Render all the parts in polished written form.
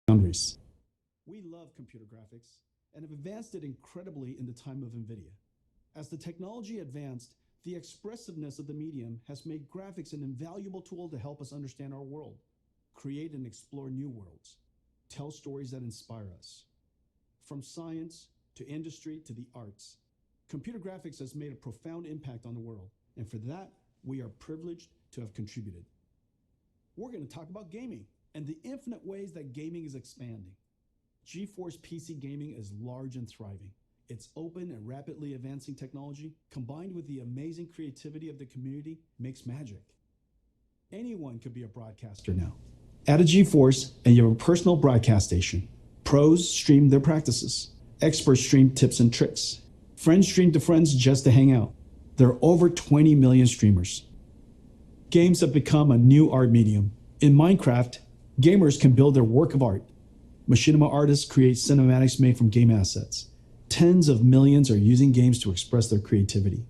boundaries. We love computer graphics and have advanced it incredibly in the time of Nvidia. As the technology advanced, the expressiveness of the medium has made graphics an invaluable tool to help us understand our world, create and explore new worlds, tell stories that inspire us. From science to industry to the arts, computer graphics has made a profound impact on the world, and for that, we are privileged to have contributed. We're going to talk about gaming and the infinite ways that gaming is expanding. GeForce PC gaming is large and thriving. Its open and rapidly advancing technology, combined with the amazing creativity of the community, makes magic. Anyone could be a broadcaster now. Add a GeForce and you have a personal broadcast station. Pros stream their practices. Experts stream tips and tricks. Friends stream to friends just to hang out. There are over 20 million streamers. Games have become a new art medium. In Minecraft, gamers can build their work of art. Machinima artists create cinematics made from game assets. Tens of millions are using games to express their creativity.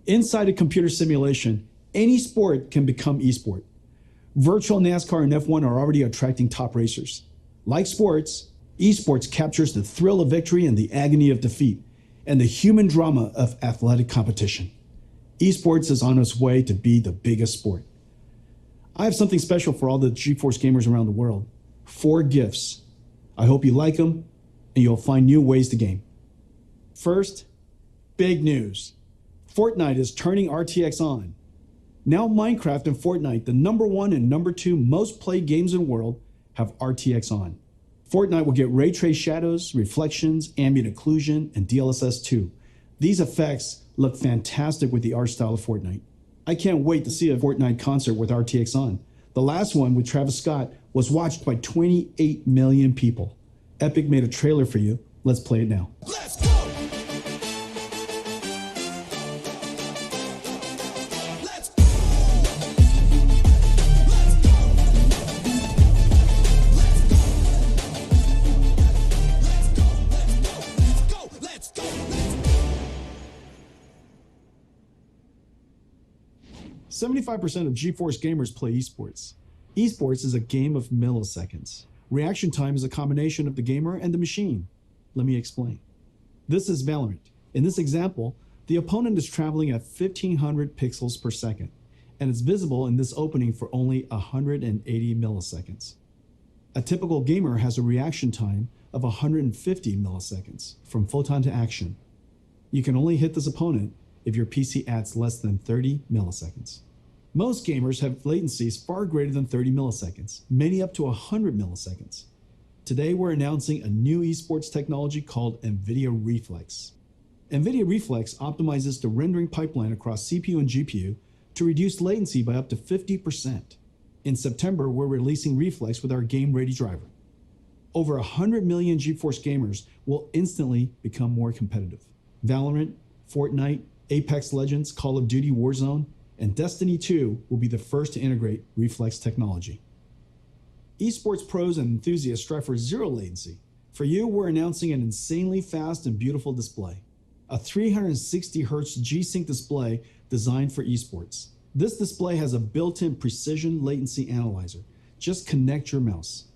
Inside a computer simulation, any sport can become esport. Virtual NASCAR and F1 are already attracting top racers. Like sports, esports captures the thrill of victory and the agony of defeat, and the human drama of athletic competition. Esports is on its way to be the biggest sport. I have something special for all the GeForce gamers around the world. 4 gifts. I hope you like them, and you'll find new ways to game. First, big news. Fortnite is turning RTX on. Now Minecraft and Fortnite, the #1 and #2 most played games in the world, have RTX on. Fortnite will get ray trace shadows, reflections, ambient occlusion, and DLSS 2. These effects look fantastic with the art style of Fortnite. I can't wait to see a Fortnite concert with RTX on. The last one with Travis Scott was watched by 28 million people. Epic made a trailer for you. Let's play it now. Let's go! Let's go! Let's go! Let's go! 75% of GeForce gamers play esports. Esports is a game of milliseconds. Reaction time is a combination of the gamer and the machine. Let me explain. This is Valorant. In this example, the opponent is traveling at 1500 pixels per second, and it's visible in this opening for only 180 milliseconds. A typical gamer has a reaction time of 150 milliseconds from photon to action. You can only hit this opponent if your PC adds less than 30 milliseconds. Most gamers have latencies far greater than 30 milliseconds, many up to 100 milliseconds. Today we're announcing a new esports technology called Nvidia Reflex. Nvidia Reflex optimizes the rendering pipeline across CPU and GPU to reduce latency by up to 50%. In September, we're releasing Reflex with our game-ready driver. Over 100 million GeForce gamers will instantly become more competitive. Valorant, Fortnite, Apex Legends, Call of Duty Warzone, and Destiny 2 will be the first to integrate Reflex technology. Esports pros and enthusiasts strive for zero latency. For you, we're announcing an insanely fast and beautiful display. A 360Hz G-Sync display designed for esports. This display has a built-in precision latency analyzer. Just connect your mouse.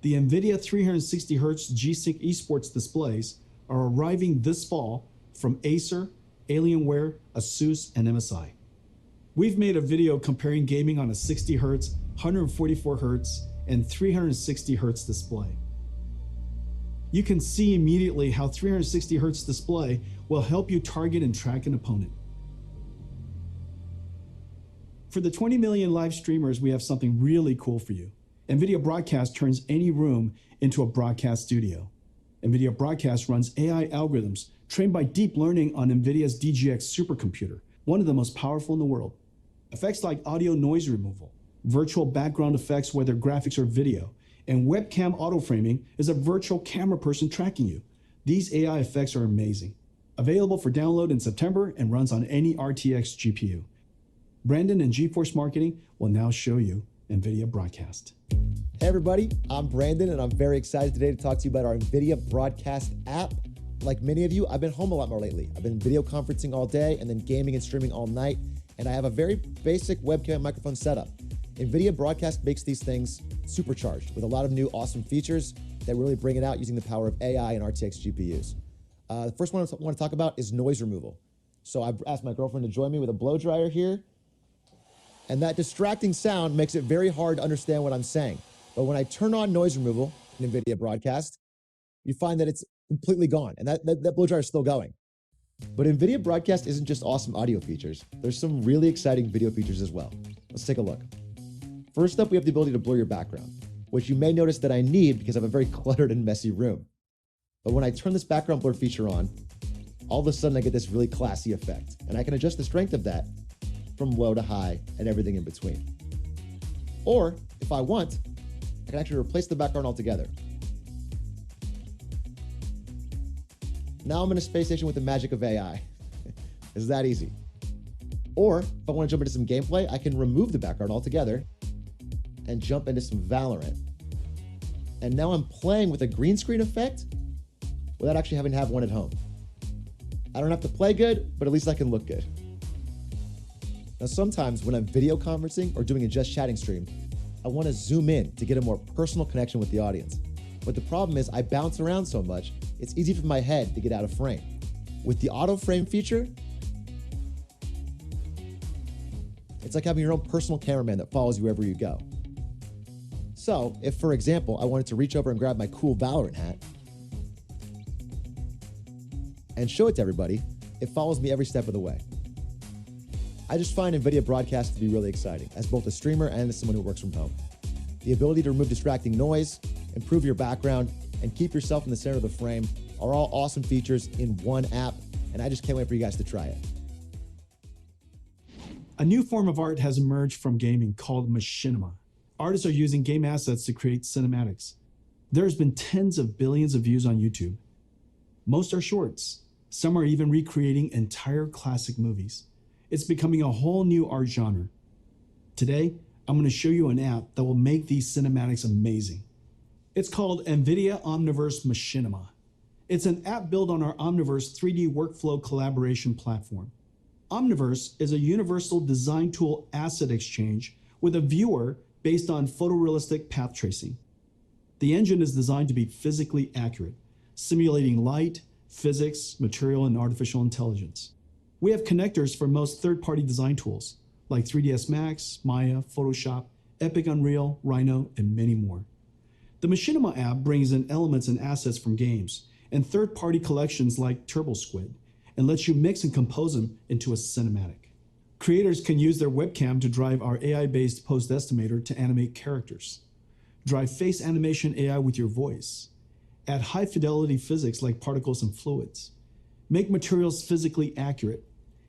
The Nvidia 360Hz G-Sync esports displays are arriving this fall from Acer, Alienware, Asus, and MSI. We've made a video comparing gaming on a 60Hz, 144Hz, and 360Hz display. You can see immediately how 360Hz display will help you target and track an opponent. For the 20 million live streamers, we have something really cool for you. Nvidia Broadcast turns any room into a broadcast studio. Nvidia Broadcast runs AI algorithms trained by deep learning on Nvidia's DGX supercomputer, one of the most powerful in the world. Effects like audio noise removal, virtual background effects whether graphics or video, and webcam auto-framing is a virtual camera person tracking you. These AI effects are amazing. Available for download in September and runs on any RTX GPU. Brandon and GeForce Marketing will now show you Nvidia Broadcast. Hey everybody, I'm Brandon and I'm very excited today to talk to you about our Nvidia Broadcast app. Like many of you, I've been home a lot more lately. I've been video conferencing all day and then gaming and streaming all night. And I have a very basic webcam microphone setup. Nvidia Broadcast makes these things supercharged with a lot of new awesome features that really bring it out using the power of AI and RTX GPUs. The first one I want to talk about is noise removal. So I've asked my girlfriend to join me with a blow dryer here. And that distracting sound makes it very hard to understand what I'm saying. But when I turn on noise removal in Nvidia Broadcast, you find that it's completely gone. And that blow dryer is still going. But Nvidia Broadcast isn't just awesome audio features. There's some really exciting video features as well. Let's take a look. First up, we have the ability to blur your background, which you may notice that I need because I have a very cluttered and messy room. But when I turn this background blur feature on, all of a sudden I get this really classy effect. And I can adjust the strength of that from low to high and everything in between. Or, if I want, I can actually replace the background altogether. Now I'm in a space station with the magic of AI. It's that easy. Or, if I want to jump into some gameplay, I can remove the background altogether and jump into some Valorant. And now I'm playing with a green screen effect without actually having to have one at home. I don't have to play good, but at least I can look good. Now, sometimes when I'm video conferencing or doing a just chatting stream, I want to zoom in to get a more personal connection with the audience. But the problem is I bounce around so much, it's easy for my head to get out of frame. With the auto frame feature, it's like having your own personal cameraman that follows you wherever you go. So, if for example, I wanted to reach over and grab my cool Valorant hat and show it to everybody, it follows me every step of the way. I just find Nvidia Broadcast to be really exciting as both a streamer and as someone who works from home. The ability to remove distracting noise, improve your background, and keep yourself in the center of the frame are all awesome features in one app, and I just can't wait for you guys to try it. A new form of art has emerged from gaming called Machinima. Artists are using game assets to create cinematics. There's been tens of billions of views on YouTube. Most are shorts. Some are even recreating entire classic movies. It's becoming a whole new art genre. Today, I'm going to show you an app that will make these cinematics amazing. It's called Nvidia Omniverse Machinima. It's an app built on our Omniverse 3D workflow collaboration platform. Omniverse is a universal design tool asset exchange with a viewer based on photorealistic path tracing. The engine is designed to be physically accurate, simulating light, physics, material, and artificial intelligence. We have connectors for most third-party design tools, like 3ds Max, Maya, Photoshop, Epic Unreal, Rhino, and many more. The Machinima app brings in elements and assets from games and third-party collections like TurboSquid and lets you mix and compose them into a cinematic. Creators can use their webcam to drive our AI-based post estimator to animate characters. Drive face animation AI with your voice. Add high-fidelity physics like particles and fluids. Make materials physically accurate.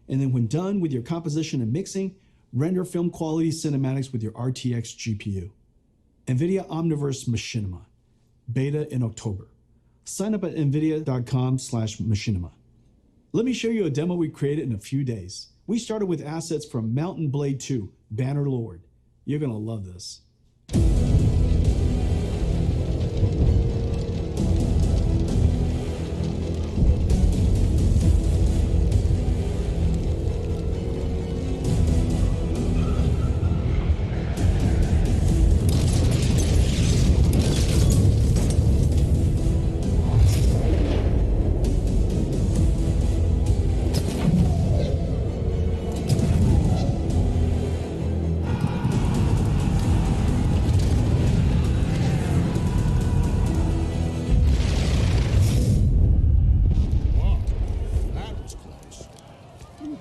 And then when done with your composition and mixing, render film quality cinematics with your RTX GPU. Nvidia Omniverse Machinima. Beta in October. Sign up at nvidia.com/machinima. Let me show you a demo we created in a few days. We started with assets from Mountain Blade 2, Banner Lord. You're gonna love this.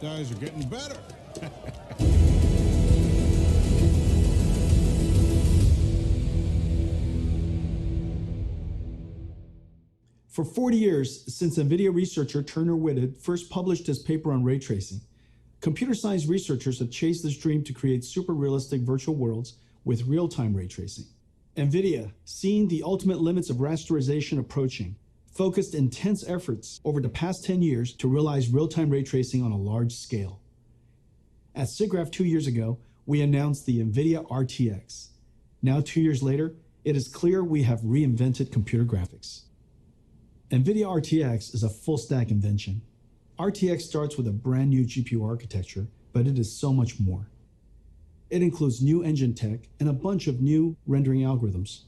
Guys are getting better. For 40 years, since Nvidia researcher Turner Whitted first published his paper on ray tracing, computer science researchers have chased this dream to create super realistic virtual worlds with real-time ray tracing. Nvidia, seeing the ultimate limits of rasterization approaching, focused intense efforts over the past 10 years to realize real-time ray tracing on a large scale. At SIGGRAPH 2 years ago, we announced the Nvidia Rtx. Now 2 years later, it is clear we have reinvented computer graphics. Nvidia Rtx is a full-stack invention. RTX starts with a brand new GPU architecture, but it is so much more. It includes new engine tech and a bunch of new rendering algorithms.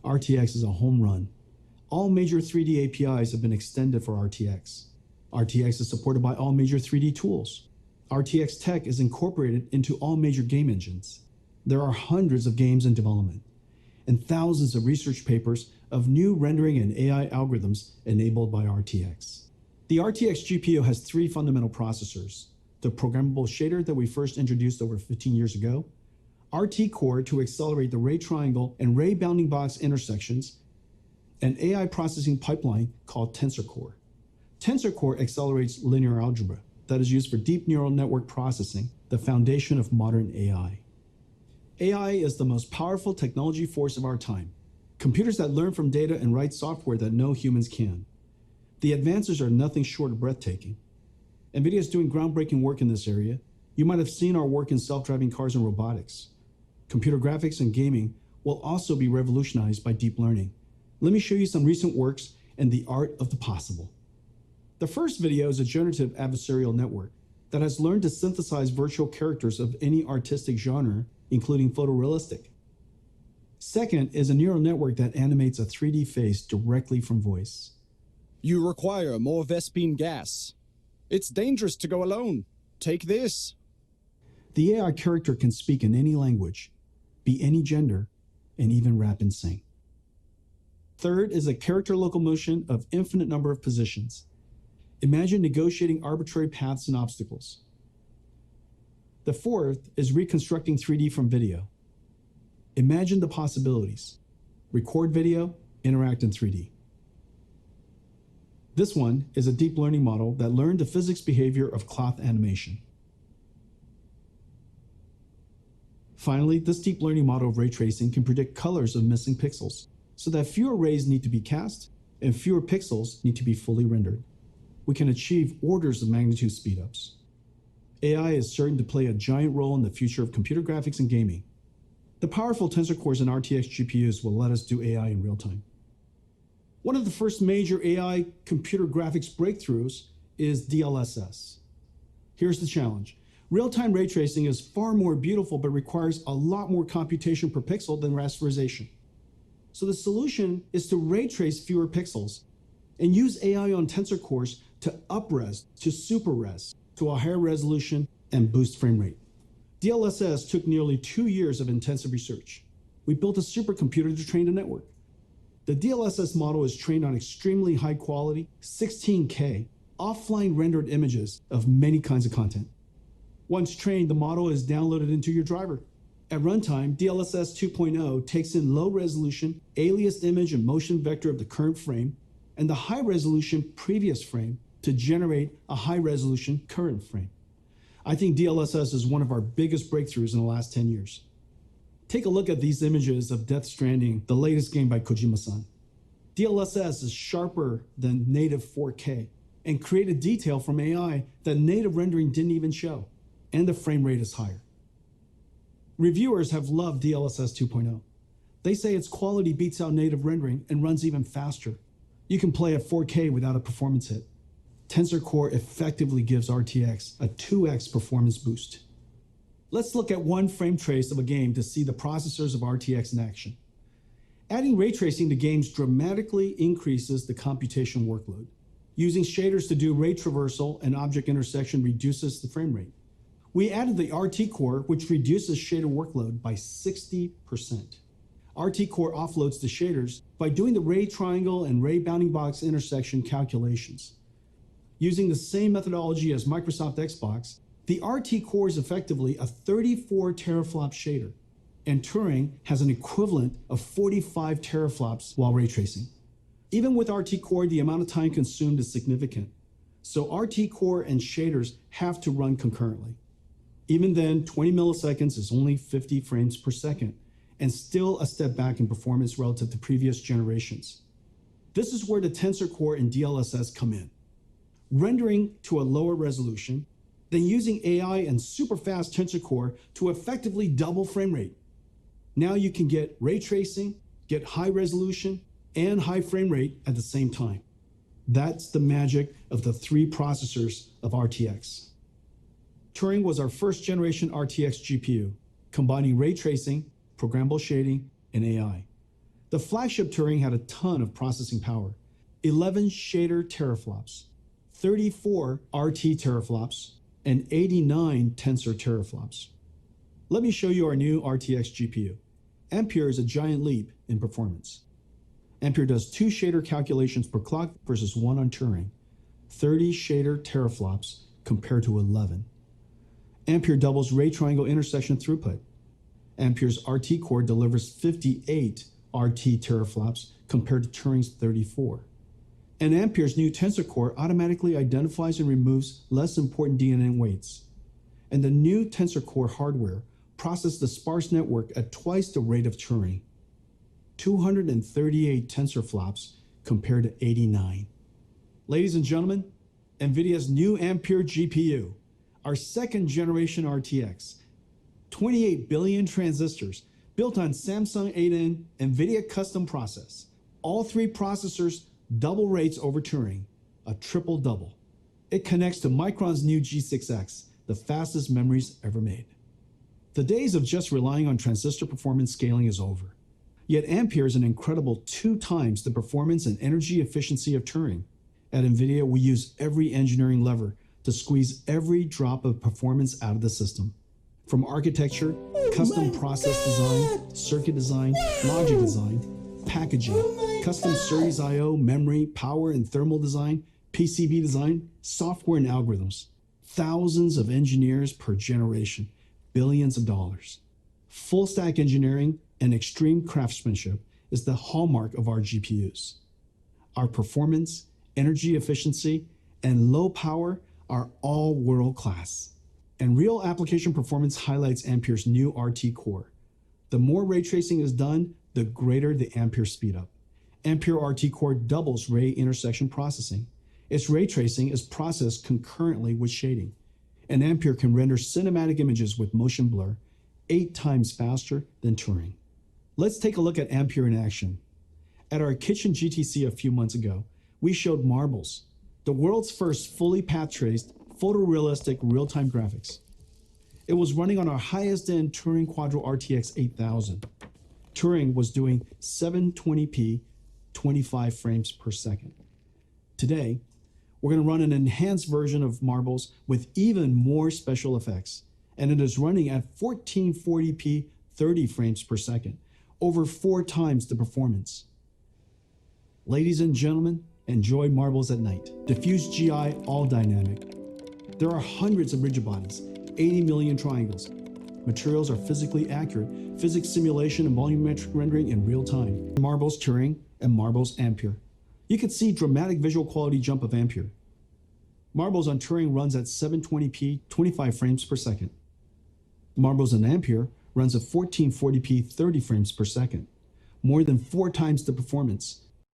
RTX is a home run. All major 3D APIs have been extended for RTX. RTX is supported by all major 3D tools. RTX tech is incorporated into all major game engines. There are hundreds of games in development and thousands of research papers of new rendering and AI algorithms enabled by RTX. The RTX GPU has three fundamental processors: the programmable shader that we first introduced over 15 years ago, RT Core to accelerate the ray triangle and ray bounding box intersections, an AI processing pipeline called Tensor Core. Tensor Core accelerates linear algebra that is used for deep neural network processing, the foundation of modern AI. AI is the most powerful technology force of our time. Computers that learn from data and write software that no humans can. The advances are nothing short of breathtaking. Nvidia is doing groundbreaking work in this area. You might have seen our work in self-driving cars and robotics. Computer graphics and gaming will also be revolutionized by deep learning. Let me show you some recent works and the art of the possible. The first video is a generative adversarial network that has learned to synthesize virtual characters of any artistic genre, including photorealistic. Second is a neural network that animates a 3D face directly from voice. You require more Vespine gas. It's dangerous to go alone. Take this. The AI character can speak in any language, be any gender, and even rap and sing. Third is a character locomotion of infinite number of positions. Imagine negotiating arbitrary paths and obstacles. The fourth is reconstructing 3D from video. Imagine the possibilities. Record video, interact in 3D. This one is a deep learning model that learned the physics behavior of cloth animation. Finally, this deep learning model of ray tracing can predict colors of missing pixels, so that fewer rays need to be cast and fewer pixels need to be fully rendered. We can achieve orders of magnitude speedups. AI is certain to play a giant role in the future of computer graphics and gaming. The powerful tensor cores and RTX GPUs will let us do AI in real time. One of the first major AI computer graphics breakthroughs is DLSS. Here's the challenge. Real-time ray tracing is far more beautiful but requires a lot more computation per pixel than rasterization. So the solution is to ray trace fewer pixels and use AI on tensor cores to up-res, to super-res, to a higher resolution and boost frame rate. DLSS took nearly 2 years of intensive research. We built a supercomputer to train the network. The DLSS model is trained on extremely high quality, 16K, offline rendered images of many kinds of content. Once trained, the model is downloaded into your driver. At runtime, DLSS 2.0 takes in low resolution, aliased image and motion vector of the current frame, and the high resolution previous frame to generate a high resolution current frame. I think DLSS is one of our biggest breakthroughs in the last 10 years. Take a look at these images of Death Stranding, the latest game by Kojima-san. DLSS is sharper than native 4K and created detail from AI that native rendering didn't even show, and the frame rate is higher. Reviewers have loved DLSS 2.0. They say its quality beats out native rendering and runs even faster. You can play at 4K without a performance hit. Tensor Core effectively gives RTX a 2x performance boost. Let's look at one frame trace of a game to see the processors of RTX in action. Adding ray tracing to games dramatically increases the computation workload. Using shaders to do ray traversal and object intersection reduces the frame rate. We added the RT Core, which reduces shader workload by 60%. RT Core offloads the shaders by doing the ray triangle and ray bounding box intersection calculations. Using the same methodology as Microsoft Xbox, the RT Core is effectively a 34 teraflop shader, and Turing has an equivalent of 45 teraflops while ray tracing. Even with RT Core, the amount of time consumed is significant, so RT Core and shaders have to run concurrently. Even then, 20 milliseconds is only 50 frames per second, and still a step back in performance relative to previous generations. This is where the Tensor Core and DLSS come in. Rendering to a lower resolution, then using AI and super fast Tensor Core to effectively double frame rate. Now you can get ray tracing, get high resolution, and high frame rate at the same time. That's the magic of the three processors of RTX. Turing was our first generation RTX GPU, combining ray tracing, programmable shading, and AI. The flagship Turing had a ton of processing power, 11 shader teraflops, 34 RT teraflops, and 89 tensor teraflops. Let me show you our new RTX GPU. Ampere is a giant leap in performance. Ampere does 2 shader calculations per clock versus 1 on Turing, 30 shader teraflops compared to 11. Ampere doubles ray triangle intersection throughput. Ampere's RT core delivers 58 RT teraflops compared to Turing's 34. And Ampere's new tensor core automatically identifies and removes less important DNA weights. And the new tensor core hardware processes the sparse network at twice the rate of Turing, 238 tensor flops compared to 89. Ladies and gentlemen, Nvidia's new Ampere GPU, our second generation RTX, 28 billion transistors built on Samsung 8N Nvidia custom process. All 3 processors double rates over Turing, a triple double. It connects to Micron's new G6X, the fastest memories ever made. The days of just relying on transistor performance scaling is over. Yet Ampere is an incredible 2 times the performance and energy efficiency of Turing. At Nvidia, we use every engineering lever to squeeze every drop of performance out of the system. From architecture, custom process design, circuit design, logic design, packaging, custom SerDes I/O, memory, power and thermal design, PCB design, software and algorithms. Thousands of engineers per generation, billions of dollars. Full stack engineering and extreme craftsmanship is the hallmark of our GPUs. Our performance, energy efficiency, and low power are all world-class. And real application performance highlights Ampere's new RT core. The more ray tracing is done, the greater the Ampere speedup. Ampere RT core doubles ray intersection processing. Its ray tracing is processed concurrently with shading. And Ampere can render cinematic images with motion blur 8 times faster than Turing. Let's take a look at Ampere in action. At our kitchen GTC a few months ago, we showed Marbles, the world's first fully path-traced, photorealistic real-time graphics. It was running on our highest-end Turing Quadro RTX 8000. Turing was doing 720p, 25 frames per second. Today, we're going to run an enhanced version of Marbles with even more special effects, and it is running at 1440p, 30 frames per second, over 4 times the performance. Ladies and gentlemen, enjoy Marbles at night. Diffuse GI, all dynamic. There are hundreds of rigid bodies, 80 million triangles. Materials are physically accurate, physics simulation and volumetric rendering in real time. Marbles Turing and Marbles Ampere. You can see dramatic visual quality jump of Ampere. Marbles on Turing runs at 720p, 25 frames per second. Marbles on Ampere runs at 1440p, 30 frames per second. More than 4 times the performance.